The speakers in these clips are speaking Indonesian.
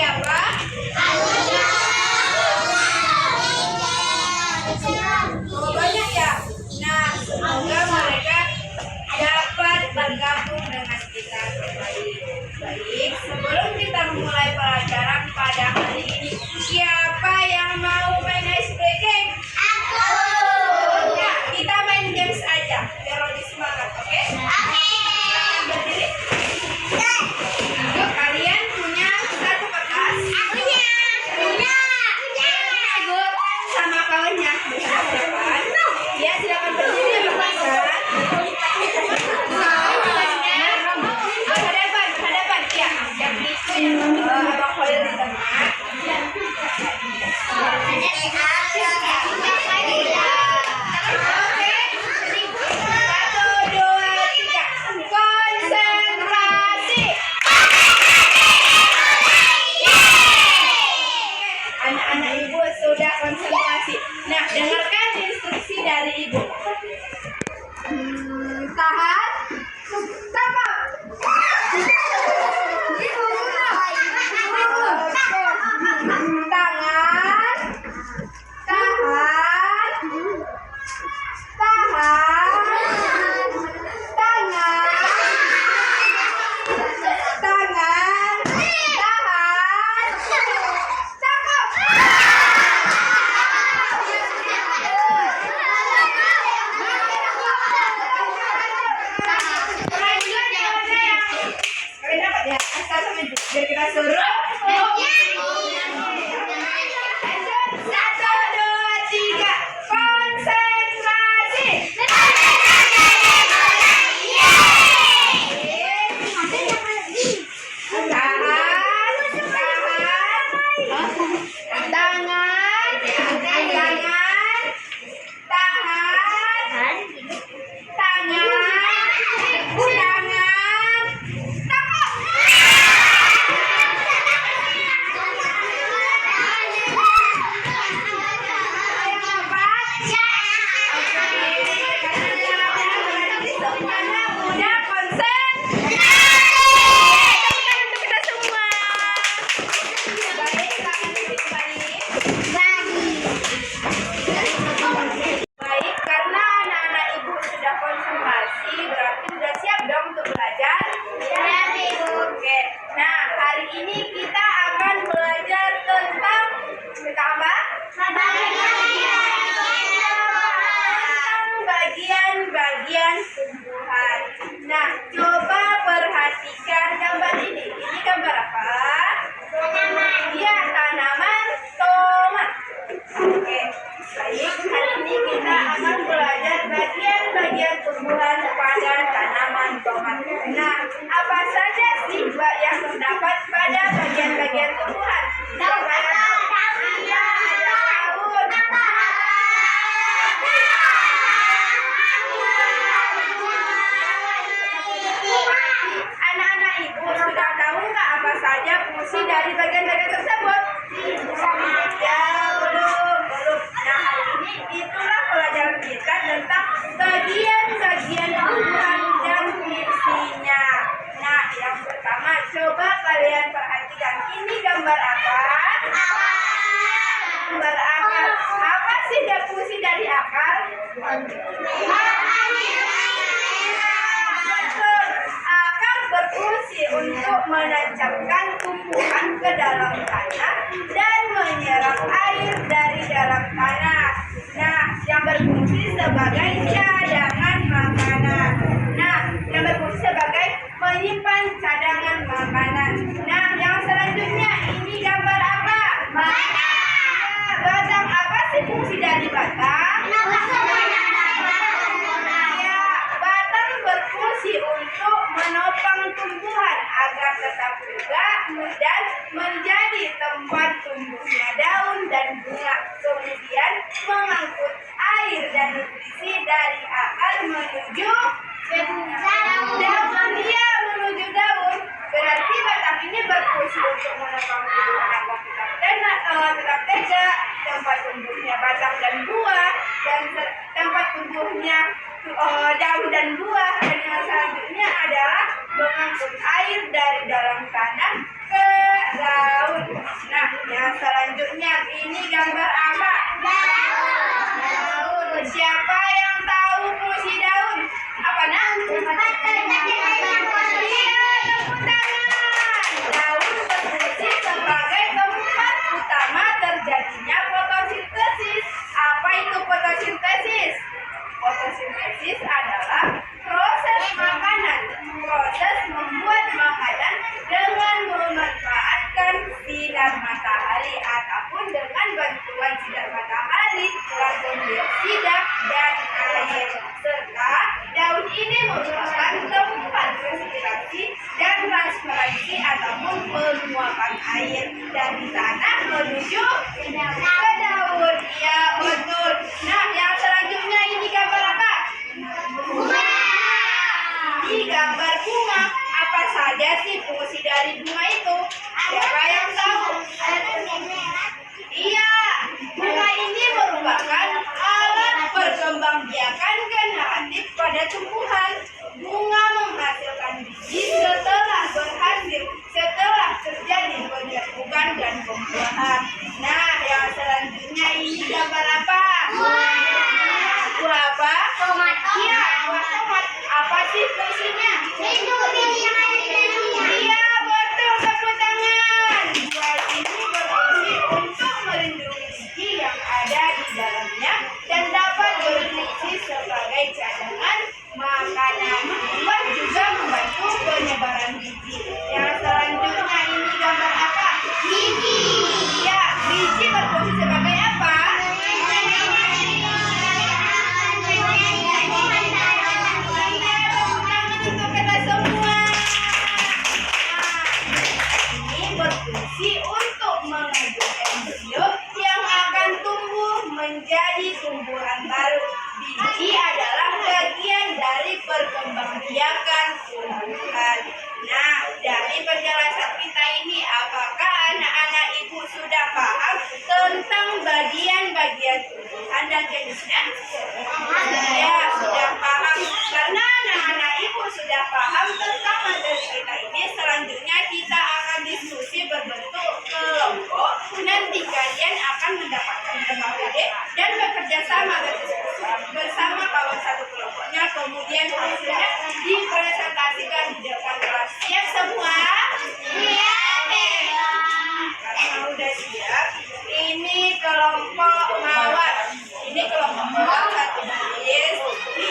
siapa? Oh, banyak ya. Nah, semoga mereka dapat bergabung dengan kita kembali. Baik, sebelum kita memulai pelajaran pada hari ini, siapa yang mau main ice breaking? Aku. Ya, kita main games aja biar lebih semangat, oke? Oke. Silakan berdiri. Yuk, kalian punya satu kertas? Punya. Sama kawannya berhadapan. Ya, silakan berdiri ya, berhadapan. Berhadapan, ya. Yang itu Abang Khalil di tengah. Oke. 1, 2, 3. Konsentrasi. Anak-anak ibu sudah konsentrasi. Nah, dengarkan instruksi dari ibu. Tahan. Tangkap. Tangan. Tahan. Tahan. Tangan. Tangan. Tahan. Tangkap. Kalian dapat ya? Asal sama ibu. Biar kita suruh. 1, 2, 3. Konsentrasi. Baik, karena anak-anak ibu sudah konsentrasi, berarti sudah siap dong untuk belajar? Siap, Ibu. Oke, nah hari ini kita akan belajar tentang apa? Bagian-bagian tumbuhan. Nah, coba perhatikan gambar ini. Ini gambar apa? Iya, tanaman tomat. Oke, baik. Hari ini kita akan belajar bagian-bagian tumbuhan pada tanaman tomat. Nah, apa saja sih yang terdapat pada bagian-bagian tumbuhan? Iya, ada daun. Anak-anak ibu sudah tahu nggak apa saja fungsi dari bagian-bagian tersebut? Ya, belum. Nah, hari ini itulah pelajaran kita tentang bagian-bagian tumbuhan dan fungsinya. Nah, yang pertama coba kalian perhatikan. Ini gambar apa? Gambar akar. Apa sih fungsi dari akar? Betul. Akar berfungsi untuk menancapkan tumbuhan ke dalam tanah dan menyerap air dari dalam tanah. Nah, yang berfungsi sebagai cadangan makanan. Nah, yang berfungsi sebagai menyimpan cadangan makanan. Nah, yang selanjutnya ini gambar apa? Batang. Ya, batang apa sih fungsi dari batang? Ya, batang berfungsi untuk menopang tumbuhan agar tetap tegak dan menjadi tempat tumbuhnya daun dan bunga. Kemudian mengangkut air dan nutrisi dari akar menuju daun. Dia menuju daun. Berarti batang ini berfungsi untuk menopang tumbuhan agar tetap tegak, tempat tumbuhnya batang dan buah, dan tempat tumbuhnya daun dan buah. Dan yang selanjutnya adalah mengangkut air dari dalam tanah ke daun. dari karbon dioksida dan air. Serta daun ini merupakan tempat respirasi dan transferasi ataupun penguapan air dari tanah menuju ke daun. Ya, betul. Nah, yang selanjutnya ini gambar apa? Bunga. Di gambar bunga, apa saja sih fungsi dari bunga itu? Siapa yang tahu? Iya, bunga ini merupakan alat perkembangbiakan generatif pada tumbuhan. Bunga menghasilkan biji setelah terjadi penyerbukan dan pembuahan. Nah, yang selanjutnya ini gambar apa? Buah apa? Tomat. Iya, buah tomat. Apa sih fungsinya? Iya, betul, tepuk tangan. Buah ini berfungsi untuk melindungi biji yang ada di dalamnya dan dapat berfungsi sebagai cadangan makanan. Buah juga membantu penyebaran biji. Yang selanjutnya ini gambar apa? Biji. Ya, biji berfungsi sebagai apa? Untuk kita semua. Ini berfungsi untuk mengandung embrio yang akan tumbuh menjadi tumbuhan baru. Biji adalah bagian dari perkembangbiakan tumbuhan. Nah, dari penjelasan kita ini, apakah anak-anak ibu sudah paham tentang bagian-bagian tumbuhan dan jenisnya? Ya, sudah paham. Karena anak-anak ibu sudah paham tentang materi kita ini, selanjutnya kita akan diskusi berbentuk kelompok. Nanti kalian akan mendapatkan KPD dan bekerja sama bersama kawan satu kelompoknya. Kemudian hasilnya dipresentasikan di depan kelas. Siap semua? Karena udah siap, ini kelompok mawar. Ini kelompok mawar satu baris.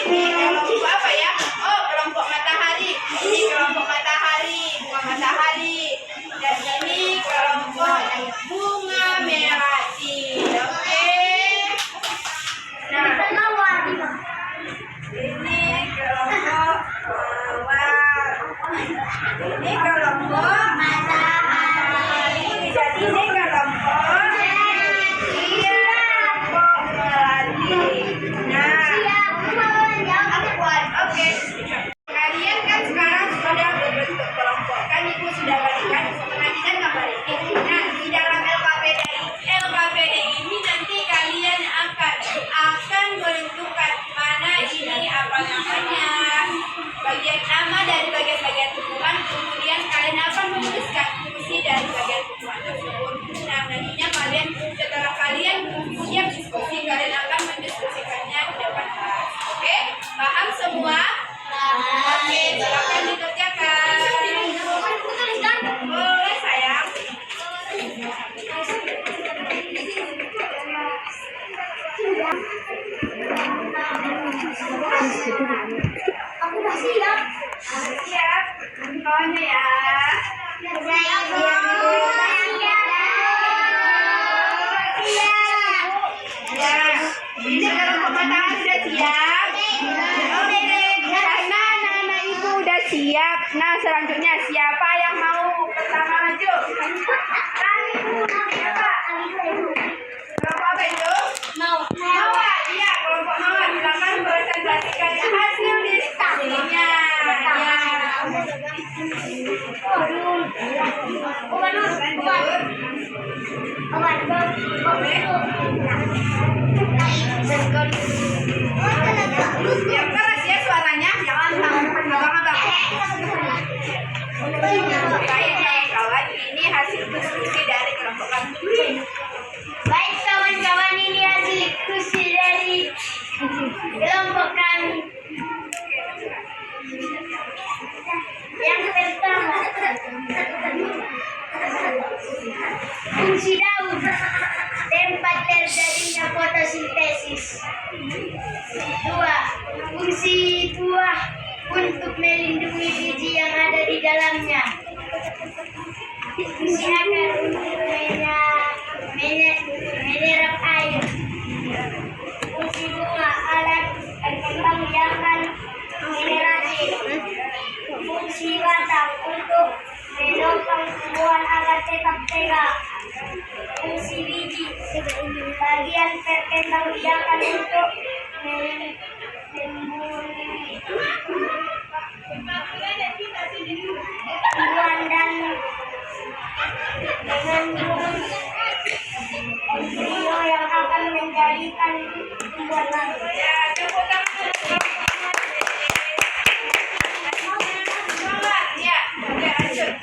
Ini kelompok apa ya? Oh, kelompok matahari. Ini kelompok matahari, bunga matahari. Dan ini kelompok bunga merati. Oke. Nah, ini kelompok mawar. Ini kelompok matahari. Dan ini kelompok kelompok melati. Nah, oke. Kalian kan sekarang sudah berbentuk kelompok. Kan ibu sudah berikan sebenarnya gambar ini. Nah, di dalam LKPD ini nanti kalian akan menentukan mana ini apa namanya, bagian nama dari bagian-bagian tumbuhan. Kemudian kalian akan menuliskan fungsi dari bagian tumbuhan tersebut. Nah, nantinya kalian setelah kalian punya diskusi, kalian akan mendiskusikannya di depan kelas. Oke, paham semua? Oke, silakan dikerjakan. Boleh sayang. Aku udah siap. Siap. Kawannya ya. Ya, ini kelompok matahari sudah siap. Oke deh, karena anak-anak ibu udah siap. Nah, selanjutnya siapa yang mau pertama maju? Siapa? Kelompok apa itu? Mawar. Iya, kelompok mawar. Silakan presentasikan hasil diskusinya. Yang keras ya suaranya, jangan abang-abang. Baik kawan-kawan, ini hasil diskusi dari kelompok kami. Baik kawan-kawan, ini hasil diskusi dari kelompok kami. Yang pertama, fungsi daun, tempat terjadinya fotosintesis. Dua, fungsi buah untuk melindungi biji yang ada di dalamnya. Fungsi akar untuk menyerap air. Bagian pertanggungjawab untuk tumbuhan dan mengandung embrio yang akan menjadikan tumbuhan baru. Ya, tepuk tangan untuk semangat. Ya, oke lanjut.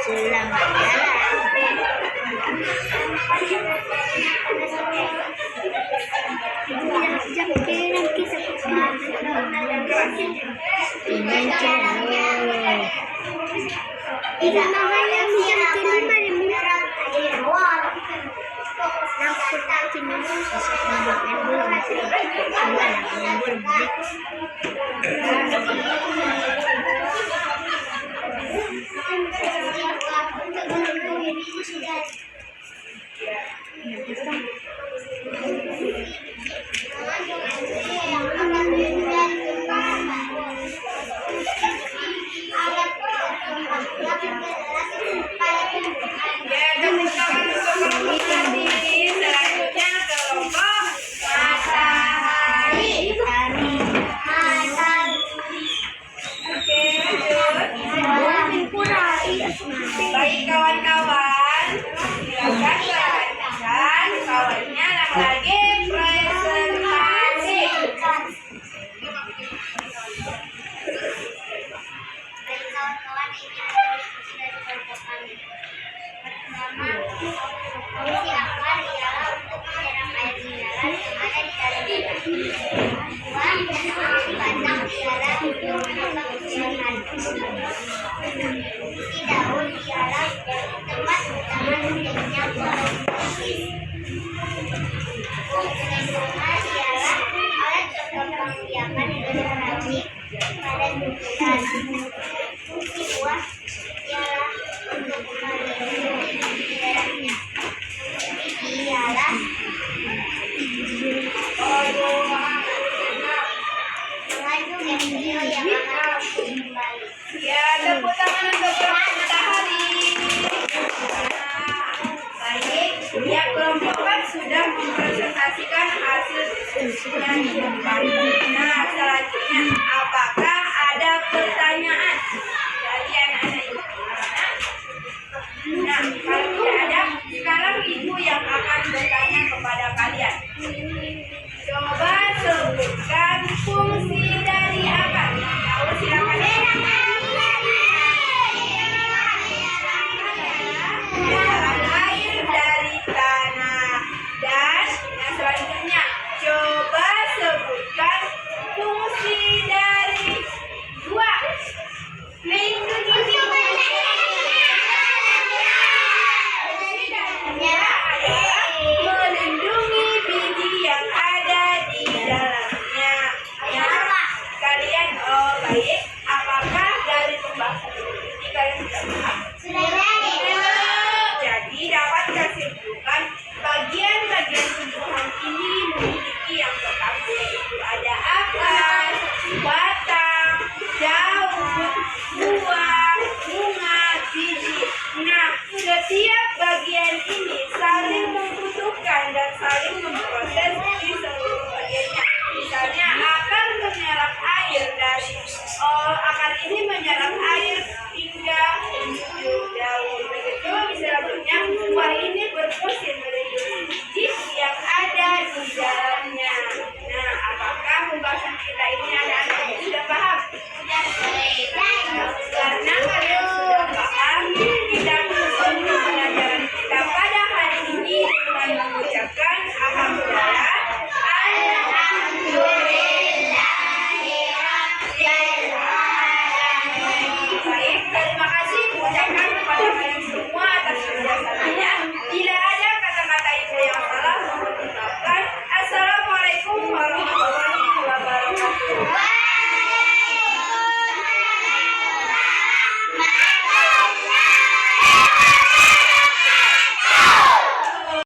Selamat Ya, tepuk tangan untuk kelompok ini. Selanjutnya kelompok matahari. Oke, lanjut. Baik kawan-kawan, silakan perhatikan kawannya lagi presentasi. kawan-kawan, ini adalah diskusi dari kelompok kami. Pertama, fungsi akar ialah untuk menyerap air mineral yang ada di dalam tanah. Kedua, fungsi batang ialah untuk menambah keseimbangan. Fungsi daun ialah tempat utama pentingnya fotosintesis. Fungsi bunga ialah alat untuk membiarkan generasi pada tumbuhan. Fungsi buah ialah untuk melindungi daerahnya. Fungsi ialah mengandung embrio yang akan kembali. Ya, tepuk tangan untuk kelompok matahari. Nah, baik, tiap kelompok kan sudah mempresentasikan hasil diskusinya di depan. Nah, selanjutnya